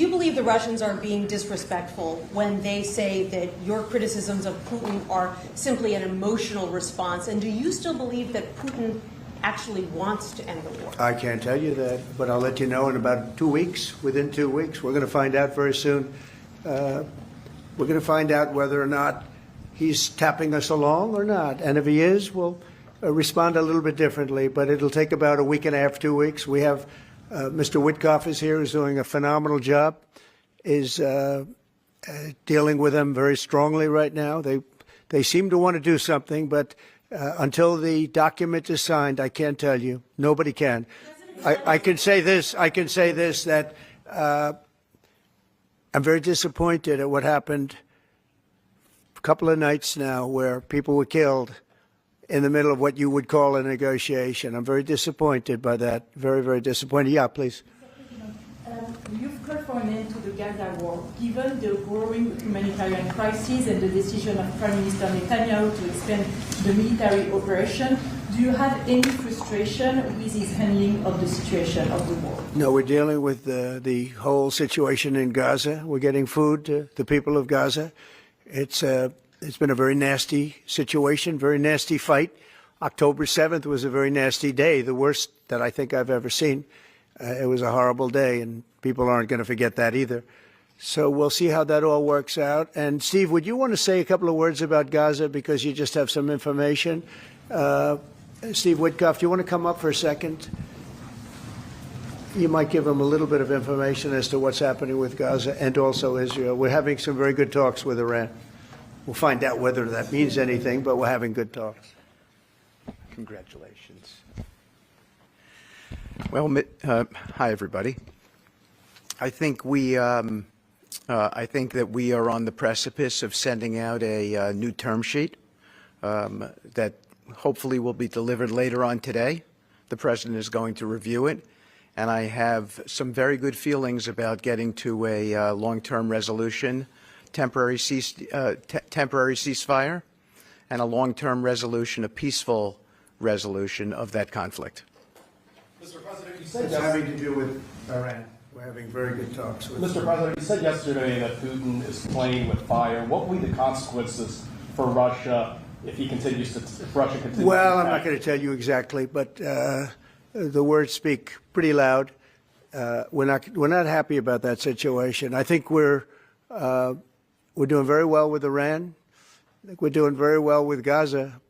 you believe the Russians are being disrespectful when they say that your criticisms of Putin are simply an emotional response? And do you still believe that Putin actually wants to end the war? I can't tell you that, but I'll let you know in about 2 weeks. Within 2 weeks, we're going to find out very soon. We're going to find out whether or not he's tapping us along or not. And if he is, we'll respond a little bit differently. But it'll take about a week and a half, 2 weeks. We have Mr. Witkoff is here, who's doing a phenomenal job, is dealing with them very strongly right now. They seem to want to do something, but until the document is signed, I can't tell you. Nobody can. I can say this. I can say this, that I'm very disappointed at what happened a couple of nights now where people were killed in the middle of what you would call a negotiation. I'm very disappointed by that. Very, very disappointed. Yeah, please. You've called for an end to the Gaza war. Given the growing humanitarian crisis and the decision of Prime Minister Netanyahu to expand the military operation, do you have any frustration with his handling of the situation of the war? No, we're dealing with the whole situation in Gaza. We're getting food to the people of Gaza. It's been a very nasty situation, very nasty fight. October 7th was a very nasty day, the worst that I think I've ever seen. It was a horrible day, and people aren't going to forget that either. So we'll see how that all works out. And Steve, would you want to say a couple of words about Gaza because you just have some information? Steve Witkoff, do you want to come up for a second? You might give him a little bit of information as to what's happening with Gaza and also Israel. We're having some very good talks with Iran. We'll find out whether that means anything, but we're having good talks. Congratulations. Well, hi everybody. I think that we are on the precipice of sending out a new term sheet that hopefully will be delivered later on today. The President is going to review it, and I have some very good feelings about getting to a long-term resolution, temporary ceasefire, and a long-term resolution, a peaceful resolution of that conflict. Mr. President, you said It's having to do with Iran. We're having very good talks with Mr. President, you said yesterday that Putin is playing with fire. What will be the consequences for Russia if Russia continues Well, to I'm not going to tell you exactly, but the words speak pretty loud. We're not happy about that situation. I think we're doing very well with Iran. I think we're doing very well with Gaza,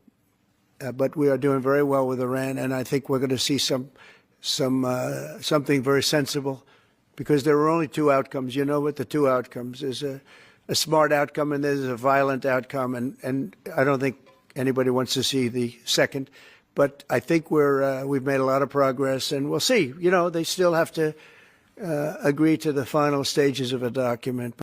but we are doing very well with Iran, and I think we're going to see something very sensible, because there are only two outcomes. You know what the two outcomes is: a smart outcome and there's a violent outcome, and I don't think anybody wants to see the second. But I think we've made a lot of progress, and we'll see. You know, they still have to agree to the final stages of a document.